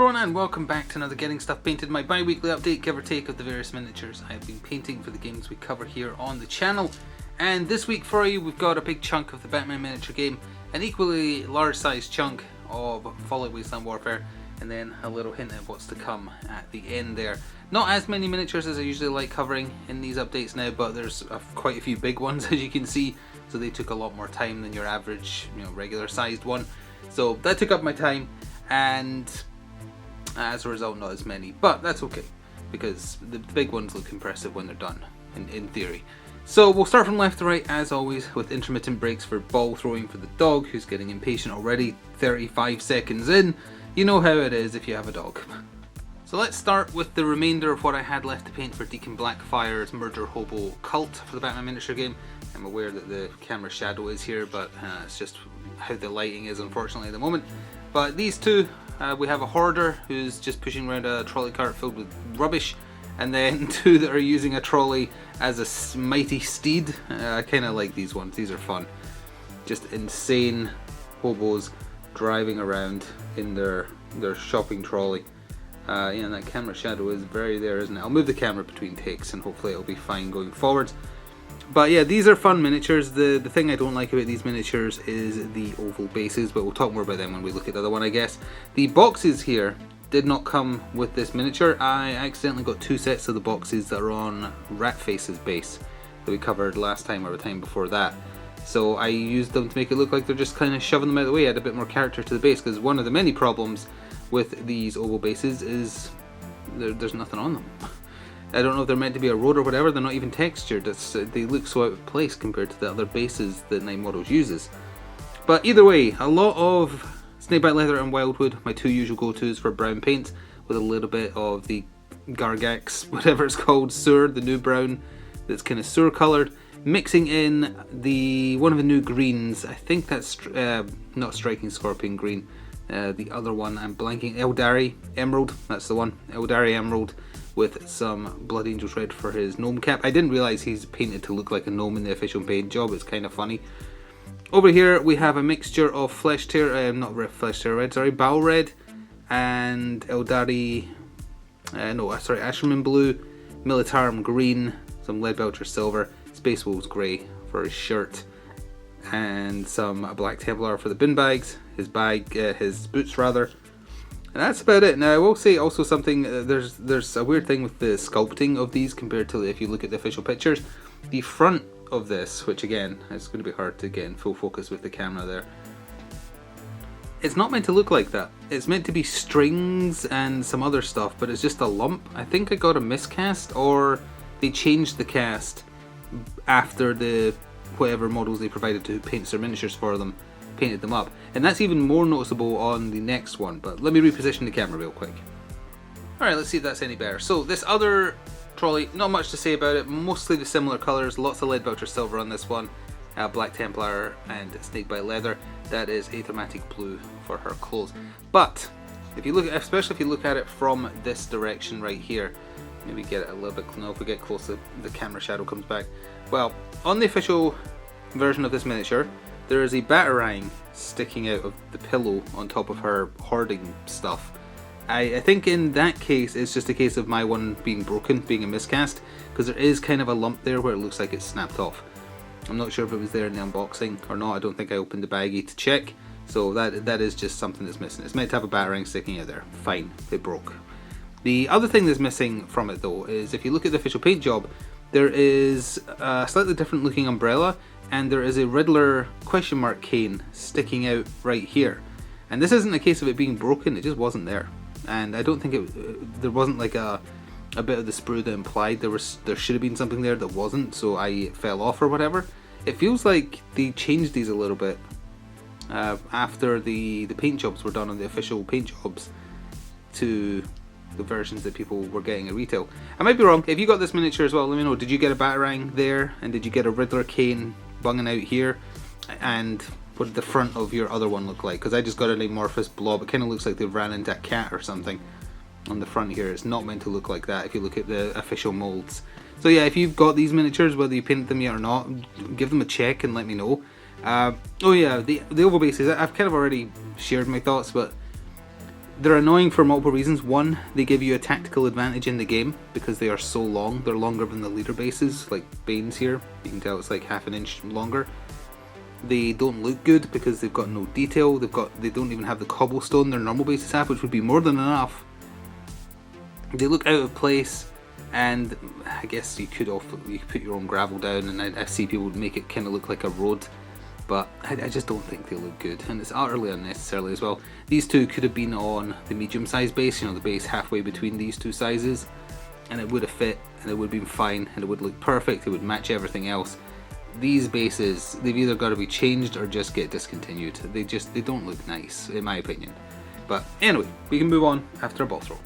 everyone and welcome back to another Getting Stuff Painted, my bi-weekly update, give or take, of the various miniatures I have been painting for the games we cover here on the channel. And this week for you we've got a big chunk of the Batman miniature game, an equally large sized chunk of Fallout Wasteland Warfare, and then a little hint of what's to come at the end there. Not as many miniatures as I usually like covering in these updates now, but there's quite a few big ones as you can see, so they took a lot more time than your average, regular sized one. So that took up my time, and as a result not as many, but that's okay because the big ones look impressive when they're done in theory. So we'll start from left to right as always, with intermittent breaks for ball throwing for the dog who's getting impatient already 35 seconds in. You know how it is if you have a dog. So let's start with the remainder of what I had left to paint for Deacon Blackfire's Murder Hobo Cult for the Batman miniature game. I'm aware that the camera shadow is here, but it's just how the lighting is unfortunately at the moment. But these two, we have a hoarder who's just pushing around a trolley cart filled with rubbish, and then two that are using a trolley as a mighty steed. I kind of like these ones, these are fun. Just insane hobos driving around in their shopping trolley. And that camera shadow is very there, isn't it? I'll move the camera between takes and hopefully it'll be fine going forwards. But yeah, these are fun miniatures. The thing I don't like about these miniatures is the oval bases, but we'll talk more about them when we look at the other one, I guess. The boxes here did not come with this miniature. I accidentally got two sets of the boxes that are on Ratface's base that we covered last time or the time before that. So I used them to make it look like they're just kind of shoving them out of the way, add a bit more character to the base, because one of the many problems with these oval bases is there's nothing on them. I don't know if they're meant to be a road or whatever, they're not even textured. They look so out of place compared to the other bases that Night Models uses. But either way, a lot of Snakebite Leather and Wildwood, my two usual go-tos for brown paint, with a little bit of the Gargax, whatever it's called, sewer, the new brown that's kind of sewer coloured, mixing in one of the new greens. I think that's not Striking Scorpion green, the other one I'm blanking, Eldari Emerald, that's the one, Eldari Emerald, with some Blood Angel's Red for his gnome cap. I didn't realise he's painted to look like a gnome in the official paint job, it's kind of funny. Over here we have a mixture of Flesh Tear, not Flesh Tear Red, sorry, Bow Red, and Eldari, Asherman Blue, Militarum Green, some Leadbelcher Silver, Space Wolves Grey for his shirt, and some Black Templar for the bin bags, his boots rather. And that's about it. Now I will say also something, there's a weird thing with the sculpting of these compared to if you look at the official pictures. The front of this, which again, it's going to be hard to get in full focus with the camera there, it's not meant to look like that. It's meant to be strings and some other stuff, but it's just a lump. I think I got a miscast, or they changed the cast after the whatever models they provided to paint their miniatures for them painted them up, and that's even more noticeable on the next one. But let me reposition the camera real quick. Alright, let's see if that's any better. So this other trolley, not much to say about it, mostly the similar colours, lots of Leadbelcher Silver on this one, Black Templar and Snakebite Leather. That is Aethermatic Blue for her clothes. But if you look at, especially if you look at it from this direction right here, maybe get it a little bit closer. If we get close, the camera shadow comes back. Well, on the official version of this miniature, there is a Batarang sticking out of the pillow on top of her hoarding stuff. I think in that case it's just a case of my one being broken, being a miscast, because there is kind of a lump there where it looks like it's snapped off. I'm not sure if it was there in the unboxing or not. I don't think I opened the baggie to check, so that is just something that's missing. It's meant to have a Batarang sticking out there. Fine, it broke. The other thing that's missing from it though is if you look at the official paint job, there is a slightly different looking umbrella, and there is a Riddler question mark cane sticking out right here. And this isn't a case of it being broken, it just wasn't there. And I don't think there wasn't like a bit of the sprue that implied there should have been something there that wasn't, so I fell off or whatever. It feels like they changed these a little bit after the paint jobs were done on the official paint jobs to the versions that people were getting at retail. I might be wrong. If you got this miniature as well, let me know. Did you get a Batarang there, and did you get a Riddler cane bunging out here, and what did the front of your other one look like? Because I just got an amorphous blob. It kind of looks like they've ran into a cat or something on the front here. It's not meant to look like that if you look at the official molds. So yeah, if you've got these miniatures, whether you painted them yet or not, give them a check and let me know. Oh yeah, the oval bases, I've kind of already shared my thoughts, but They're annoying for multiple reasons. One, they give you a tactical advantage in the game because they are so long. They're longer than the leader bases, like Bane's here. You can tell it's like half an inch longer. They don't look good because they've got no detail. They don't even have the cobblestone their normal bases have, which would be more than enough. They look out of place, and I guess you could put your own gravel down, and I see people make it kind of look like a road. But I just don't think they look good, and it's utterly unnecessary as well. These two could have been on the medium-sized base, the base halfway between these two sizes, and it would have fit, and it would have been fine, and it would look perfect, it would match everything else. These bases, they've either got to be changed or just get discontinued. They don't look nice, in my opinion. But anyway, we can move on after a ball throw.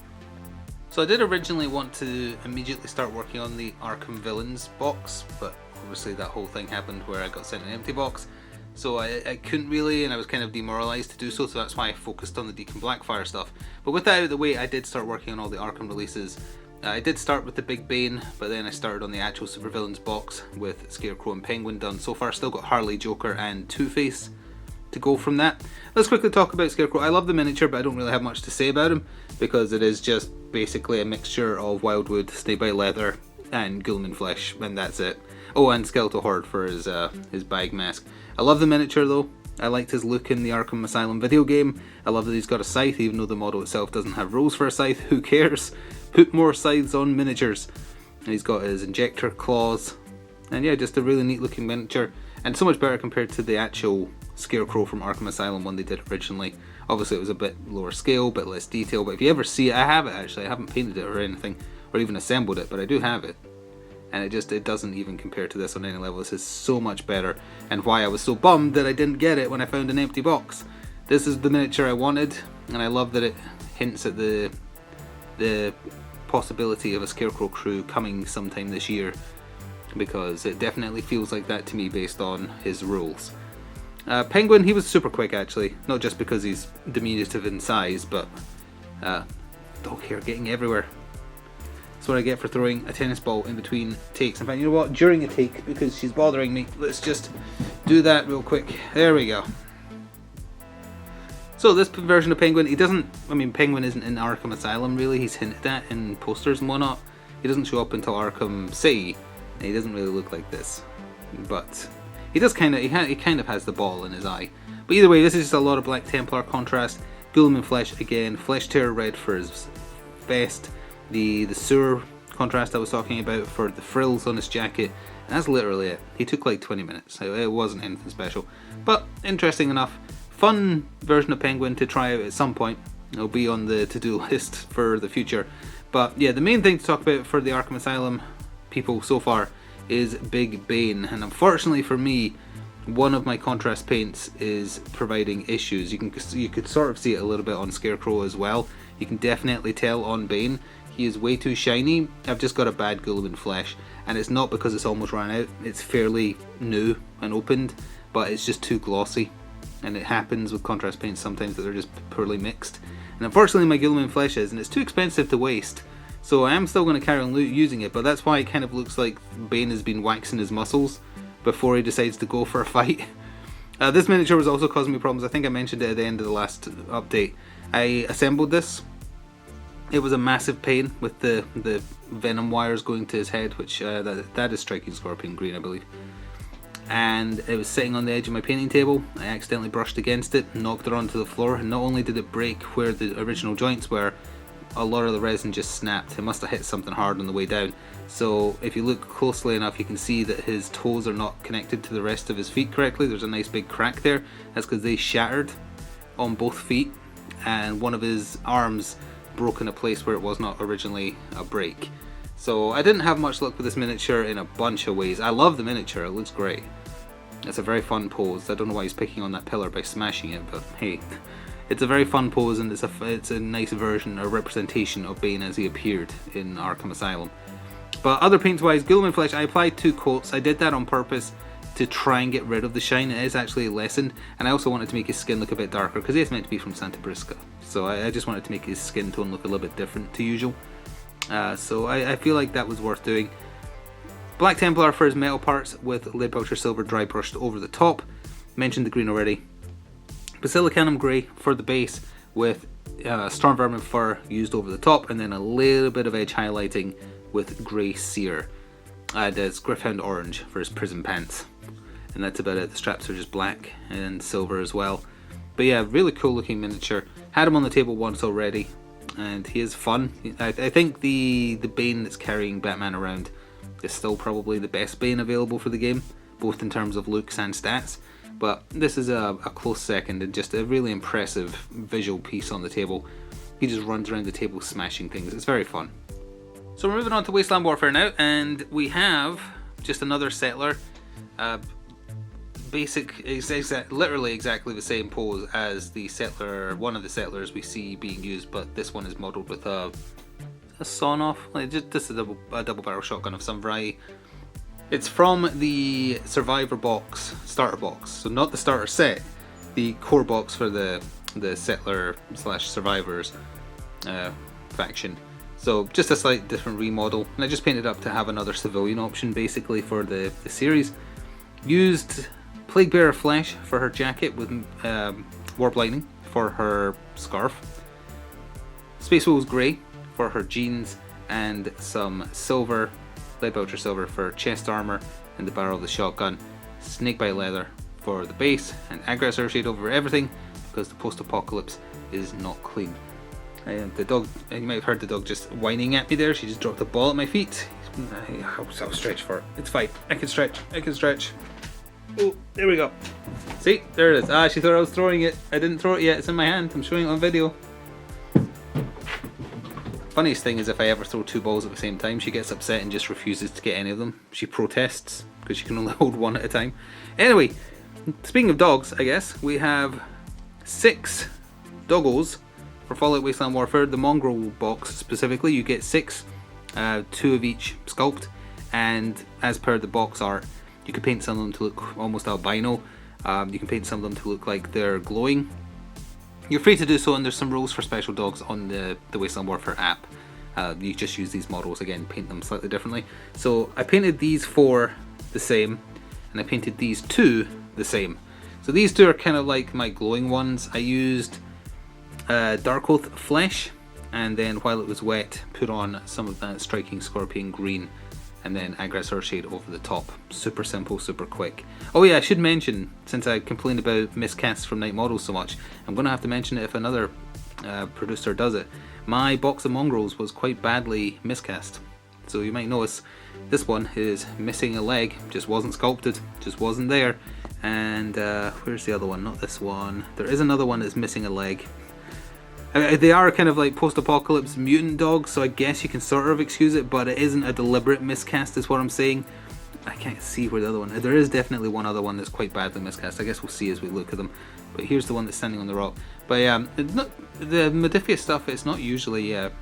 So I did originally want to immediately start working on the Arkham Villains box, but obviously that whole thing happened where I got sent an empty box. So I couldn't really, and I was kind of demoralised to do so that's why I focused on the Deacon Blackfire stuff. But with that out of the way, I did start working on all the Arkham releases. I did start with the Big Bane, but then I started on the actual Supervillains box with Scarecrow and Penguin done so far. Still got Harley, Joker and Two-Face to go from that. Let's quickly talk about Scarecrow. I love the miniature, but I don't really have much to say about him because it is just basically a mixture of Wildwood, Snakebite Leather and Ghoulman Flesh, and that's it. Oh, and Skeletal Horde for his bag mask. I love the miniature though. I liked his look in the Arkham Asylum video game. I love that he's got a scythe, even though the model itself doesn't have rolls for a scythe. Who cares? Put more scythes on miniatures. And he's got his injector claws. And yeah, just a really neat looking miniature. And so much better compared to the actual Scarecrow from Arkham Asylum one they did originally. Obviously it was a bit lower scale, a bit less detail, but if you ever see it, I have it actually. I haven't painted it or anything, or even assembled it, but I do have it. And it doesn't even compare to this on any level. This is so much better, and why I was so bummed that I didn't get it when I found an empty box. This is the miniature I wanted, and I love that it hints at the possibility of a Scarecrow crew coming sometime this year, because it definitely feels like that to me based on his rules. Penguin, he was super quick actually, not just because he's diminutive in size, but dog hair getting everywhere. That's what I get for throwing a tennis ball in between takes. In fact, you know what? During a take, because she's bothering me, let's just do that real quick. There we go. So this version of Penguin, Penguin isn't in Arkham Asylum really. He's hinted at in posters and whatnot. He doesn't show up until Arkham City, and he doesn't really look like this. But he does he kind of has the ball in his eye. But either way, this is just a lot of Black Templar contrast. Ghoulman Flesh again, Flesh Tear red for his vest. The sewer contrast I was talking about for the frills on his jacket, and that's literally it. He took like 20 minutes, it wasn't anything special, but interesting enough. Fun version of Penguin to try out at some point. It'll be on the to-do list for the future. But yeah, the main thing to talk about for the Arkham Asylum people so far is Big Bane, and unfortunately for me, one of my contrast paints is providing issues. You could sort of see it a little bit on Scarecrow as well. You can definitely tell on Bane. He is way too shiny. I've just got a bad Ghoulman Flesh, and it's not because it's almost run out. It's fairly new and opened, but it's just too glossy, and it happens with contrast paints sometimes that they're just poorly mixed. And unfortunately my Ghoulman Flesh is, and it's too expensive to waste, so I am still going to carry on using it, but that's why it kind of looks like Bane has been waxing his muscles before he decides to go for a fight. This miniature was also causing me problems. I think I mentioned it at the end of the last update. I assembled this. It was a massive pain with the venom wires going to his head, which that is striking Scorpion Green, I believe. And it was sitting on the edge of my painting table. I accidentally brushed against it, knocked it onto the floor, and not only did it break where the original joints were, a lot of the resin just snapped. It must have hit something hard on the way down. So if you look closely enough, you can see that his toes are not connected to the rest of his feet correctly. There's a nice big crack there. That's because they shattered on both feet, and one of his arms broke in a place where it was not originally a break. So I didn't have much luck with this miniature in a bunch of ways. I love the miniature, it looks great. It's a very fun pose. I don't know why he's picking on that pillar by smashing it, but hey, it's a very fun pose, and it's a nice version or representation of Bane as he appeared in Arkham Asylum. But other paints wise, Ghoulman Flesh, I applied 2 coats. I did that on purpose to try and get rid of the shine. It is actually lessened, and I also wanted to make his skin look a bit darker because he is meant to be from Santa Brisca, so I just wanted to make his skin tone look a little bit different to usual. So I feel like that was worth doing. Black Templar for his metal parts with Lead Belcher Silver dry brushed over the top. Mentioned the green already. Basilicanum Grey for the base with storm vermin fur used over the top, and then a little bit of edge highlighting with grey cere. There's Griffhound orange for his prison pants, and that's about it. The straps are just black and silver as well. But yeah, really cool looking miniature. Had him on the table once already, and he is fun. I think the Bane that's carrying Batman around is still probably the best Bane available for the game, both in terms of looks and stats. But this is a close second, and just a really impressive visual piece on the table. He just runs around the table smashing things. It's very fun. So we're moving on to Wasteland Warfare now, and we have just another settler. Literally exactly the same pose as the settler, one of the settlers we see being used, but this one is modelled with a sawn-off, like just a double barrel shotgun of some variety. It's from the Survivor box, starter box, so not the starter set, the core box for the settler / survivors faction. So just a slight different remodel, and I just painted up to have another civilian option basically for the series. Used Plaguebearer flesh for her jacket with Warp Lightning for her scarf. Space Wolves Grey for her jeans, and some silver, Lead Belcher silver for chest armor and the barrel of the shotgun. Snakebite leather for the base, and Aggressor shade over everything because the post-apocalypse is not clean. The dog, you might have heard the dog just whining at me there. She just dropped a ball at my feet. I'll stretch for it. It's fine. I can stretch. Oh, there we go. See, there it is. She thought I was throwing it. I didn't throw it yet. It's in my hand. I'm showing it on video. Funniest thing is if I ever throw two balls at the same time, she gets upset and just refuses to get any of them. She protests because she can only hold one at a time. Anyway, speaking of dogs, I guess, we have 6 doggos for Fallout Wasteland Warfare. The mongrel box specifically, you get 6, 2 of each sculpt, and as per the box art, you can paint some of them to look almost albino. You can paint some of them to look like they're glowing. You're free to do so, and there's some rules for special dogs on the Wasteland Warfare app. You just use these models again, paint them slightly differently. So I painted these 4 the same, and I painted these 2 the same. So these 2 are kind of like my glowing ones. I used Dark Oath flesh, and then while it was wet, put on some of that Striking Scorpion green, and then Aggressor shade over the top. Super simple, super quick. Oh yeah, I should mention, since I complained about miscasts from Night Models so much, I'm going to have to mention it if another producer does it. My box of mongrels was quite badly miscast. So you might notice this one is missing a leg, just wasn't sculpted, just wasn't there. And where's the other one? Not this one. There is another one that's missing a leg. They are kind of like post-apocalypse mutant dogs, so I guess you can sort of excuse it, but it isn't a deliberate miscast is what I'm saying. I can't see where the other one is. There is definitely one other one that's quite badly miscast. I guess we'll see as we look at them. But here's the one that's standing on the rock. But yeah, the Modiphius stuff, it's not usually a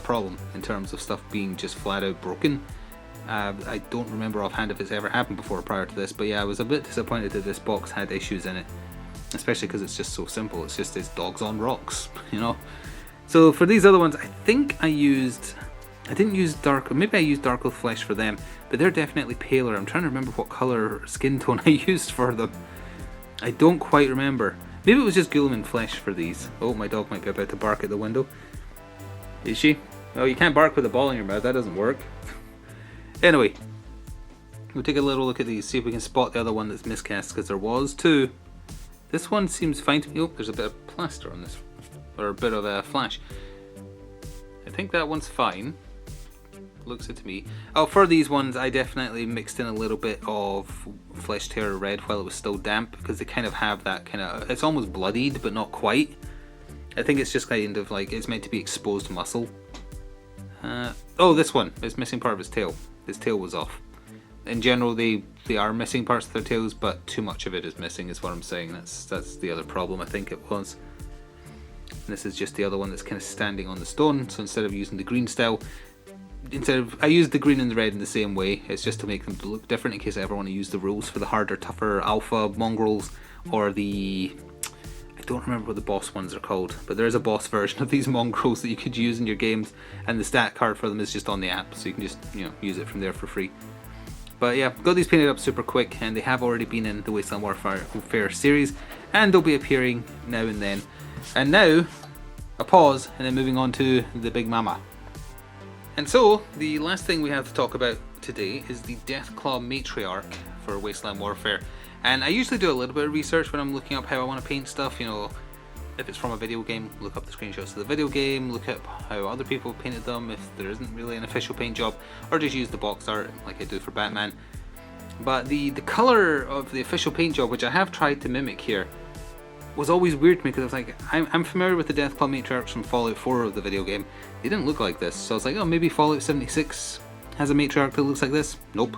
problem in terms of stuff being just flat out broken. I don't remember offhand if it's ever happened before prior to this, but yeah, I was a bit disappointed that this box had issues in it. Especially because it's just so simple. It's just it's dogs on rocks, you know. So for these other ones, I think I didn't use dark, maybe I used Dark Oath flesh for them, but they're definitely paler. I'm trying to remember what color skin tone I used for them. I don't quite remember. Maybe it was just Gilliman flesh for these. Oh, my dog might be about to bark at the window. Is she? Oh, you can't bark with a ball in your mouth. That doesn't work. Anyway, we'll take a little look at these, see if we can spot the other one that's miscast, because there was 2. This one seems fine to me. Oh, there's a bit of plaster on this, or a bit of a flash. I think that one's fine. Looks it to me. Oh, for these ones, I definitely mixed in a little bit of Flesh Terror Red while it was still damp, because they kind of have that kind of, it's almost bloodied, but not quite. I think it's just kind of like, it's meant to be exposed muscle. Oh, this one is missing part of his tail. His tail was off. In general, they are missing parts of their tails, but too much of it is missing is what I'm saying. That's the other problem, I think it was. And this is just the other one that's kind of standing on the stone, so instead of using the green style, I used the green and the red in the same way. It's just to make them look different in case I ever want to use the rules for the harder, tougher alpha mongrels, or the, I don't remember what the boss ones are called, but there is a boss version of these mongrels that you could use in your games, and the stat card for them is just on the app, so you can just, you know, use it from there for free. But yeah, got these painted up super quick, and they have already been in the Wasteland Warfare series, and they'll be appearing now and then. And now, a pause, and then moving on to the Big Mama. And so, the last thing we have to talk about today is the Deathclaw matriarch for Wasteland Warfare. And I usually do a little bit of research when I'm looking up how I want to paint stuff, you know, if it's from a video game, look up the screenshots of the video game, look up how other people painted them if there isn't really an official paint job, or just use the box art like I do for Batman. But the colour of the official paint job, which I have tried to mimic here, was always weird to me because I was like, I'm familiar with the Deathclaw matriarchs from Fallout 4 of the video game. They didn't look like this, so I was like, oh, maybe Fallout 76 has a matriarch that looks like this? Nope.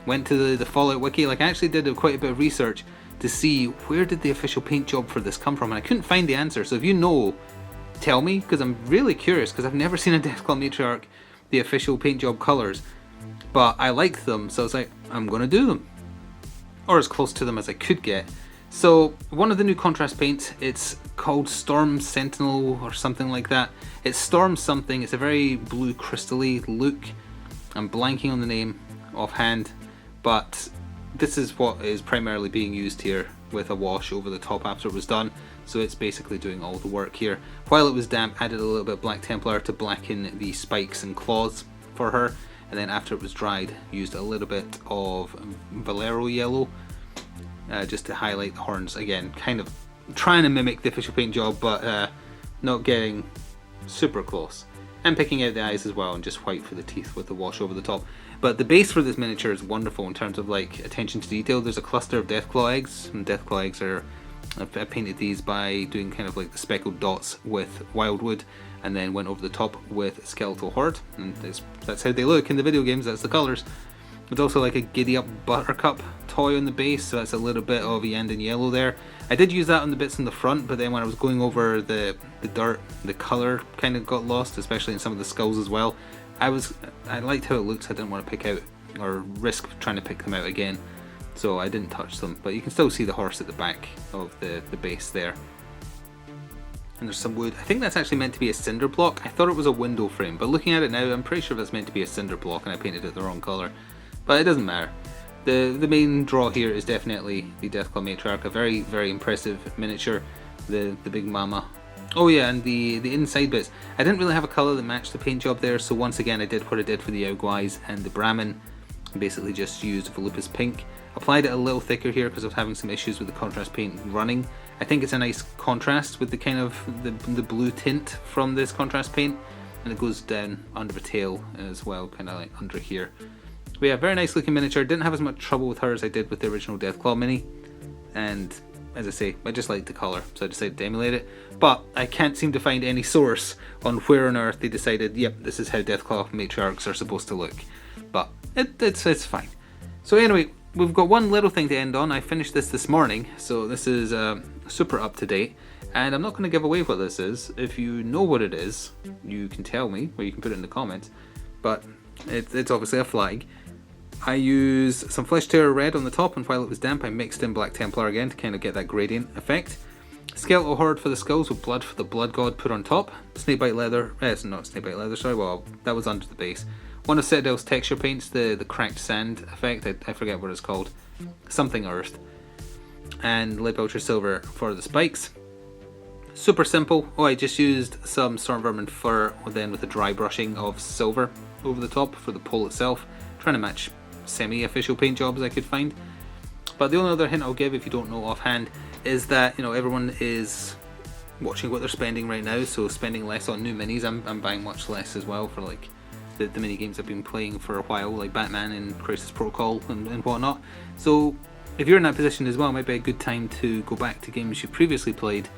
Went to the Fallout wiki, like I actually did quite a bit of research to see where did the official paint job for this come from, and I couldn't find the answer. So if you know, tell me, because I'm really curious, because I've never seen a Deathclaw matriarch, the official paint job colours, but I liked them, so I was like, I'm gonna do them, or as close to them as I could get. So one of the new contrast paints, it's called Storm Sentinel or something like that. It's Storm something, it's a very blue crystal-y look. I'm blanking on the name offhand, but this is what is primarily being used here with a wash over the top after it was done. So it's basically doing all the work here. While it was damp, added a little bit of Black Templar to blacken the spikes and claws for her. And then after it was dried, used a little bit of Valero yellow just to highlight the horns. Again, kind of trying to mimic the official paint job, but not getting super close. And picking out the eyes as well, and just white for the teeth with the wash over the top. But the base for this miniature is wonderful in terms of like attention to detail. There's a cluster of Deathclaw eggs, and Deathclaw eggs are, I painted these by doing kind of like the speckled dots with wildwood, and then went over the top with skeletal horde, and that's how they look in the video games. That's the colours. There's also like a Giddy Up Buttercup toy on the base, so that's a little bit of Yandan yellow there. I did use that on the bits in the front, but then when I was going over the dirt, the colour kind of got lost, especially in some of the skulls as well. I liked how it looks. I didn't want to pick out or risk trying to pick them out again, so I didn't touch them. But you can still see the horse at the back of the base there. And there's some wood. I think that's actually meant to be a cinder block. I thought it was a window frame, but looking at it now, I'm pretty sure that's meant to be a cinder block, and I painted it the wrong colour. But it doesn't matter. The main draw here is definitely the Deathclaw matriarch, a very, very impressive miniature. The Big Mama. Oh yeah, and the inside bits. I didn't really have a colour that matched the paint job there, so once again I did what I did for the Augwise and the Brahmin. Basically just used Volupus Pink. Applied it a little thicker here because I was having some issues with the contrast paint running. I think it's a nice contrast with the kind of the blue tint from this contrast paint, and it goes down under the tail as well, kind of like under here. But yeah, very nice looking miniature. Didn't have as much trouble with her as I did with the original Deathclaw mini, and as I say, I just liked the colour, so I decided to emulate it. But I can't seem to find any source on where on earth they decided, yep, this is how Deathclaw matriarchs are supposed to look. But it's fine. So anyway, we've got one little thing to end on. I finished this morning, so this is super up to date. And I'm not going to give away what this is. If you know what it is, you can tell me, or you can put it in the comments. But it's obviously a flag. I used some Flesh Terror red on the top, and while it was damp I mixed in Black Templar again to kind of get that gradient effect. Skeletal Horde for the skulls with blood for the Blood God put on top. Snakebite Leather, it's not Snakebite Leather, sorry, well, that was under the base. One of Citadel's texture paints, the cracked sand effect, I forget what it's called. Something earthed. And Lead Belcher Silver for the spikes. Super simple. Oh, I just used some Storm Vermin fur, then with a dry brushing of silver over the top for the pole itself. Trying to match semi-official paint jobs I could find. But the only other hint I'll give, if you don't know offhand, is that, you know, everyone is watching what they're spending right now, so spending less on new minis. I'm buying much less as well for like the mini games I've been playing for a while, like Batman and Crisis Protocol and whatnot. So if you're in that position as well, it might be a good time to go back to games you previously played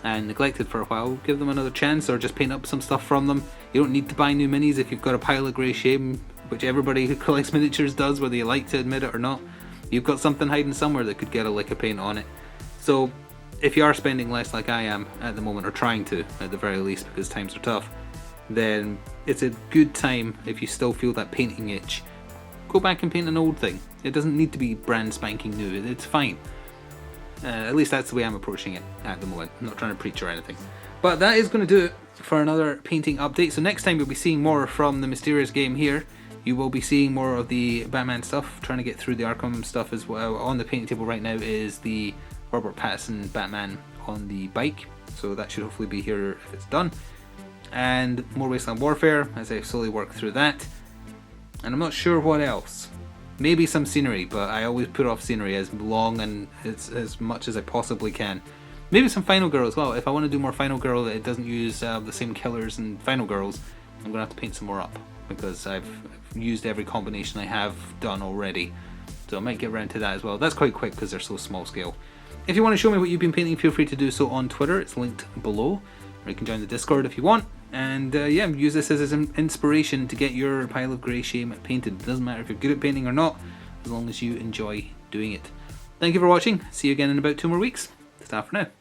and neglected for a while. Give them another chance, or just paint up some stuff from them. You don't need to buy new minis if you've got a pile of grey shame, which everybody who collects miniatures does, whether you like to admit it or not. You've got something hiding somewhere that could get a lick of paint on it. So if you are spending less like I am at the moment, or trying to at the very least because times are tough, then it's a good time, if you still feel that painting itch, go back and paint an old thing. It doesn't need to be brand spanking new, it's fine. At least that's the way I'm approaching it at the moment. I'm not trying to preach or anything. But that is going to do it for another painting update. So next time you'll be seeing more from the mysterious game here. You will be seeing more of the Batman stuff, trying to get through the Arkham stuff as well. On the painting table right now is the Robert Pattinson Batman on the bike. so that should hopefully be here if it's done. And more Wasteland Warfare as I slowly work through that. And I'm not sure what else. Maybe some scenery, but I always put off scenery as long and as much as I possibly can. Maybe some Final Girl as well. If I want to do more Final Girl that it doesn't use the same killers and Final Girls, I'm going to have to paint some more up, because I've used every combination I have done already. So I might get around to that as well. That's quite quick because they're so small scale. If you want to show me what you've been painting, feel free to do so on Twitter. It's linked below. Or you can join the Discord if you want. And yeah, use this as an inspiration to get your pile of grey shame painted. It doesn't matter if you're good at painting or not, as long as you enjoy doing it. Thank you for watching. See you again in about 2 more weeks. Ta for now.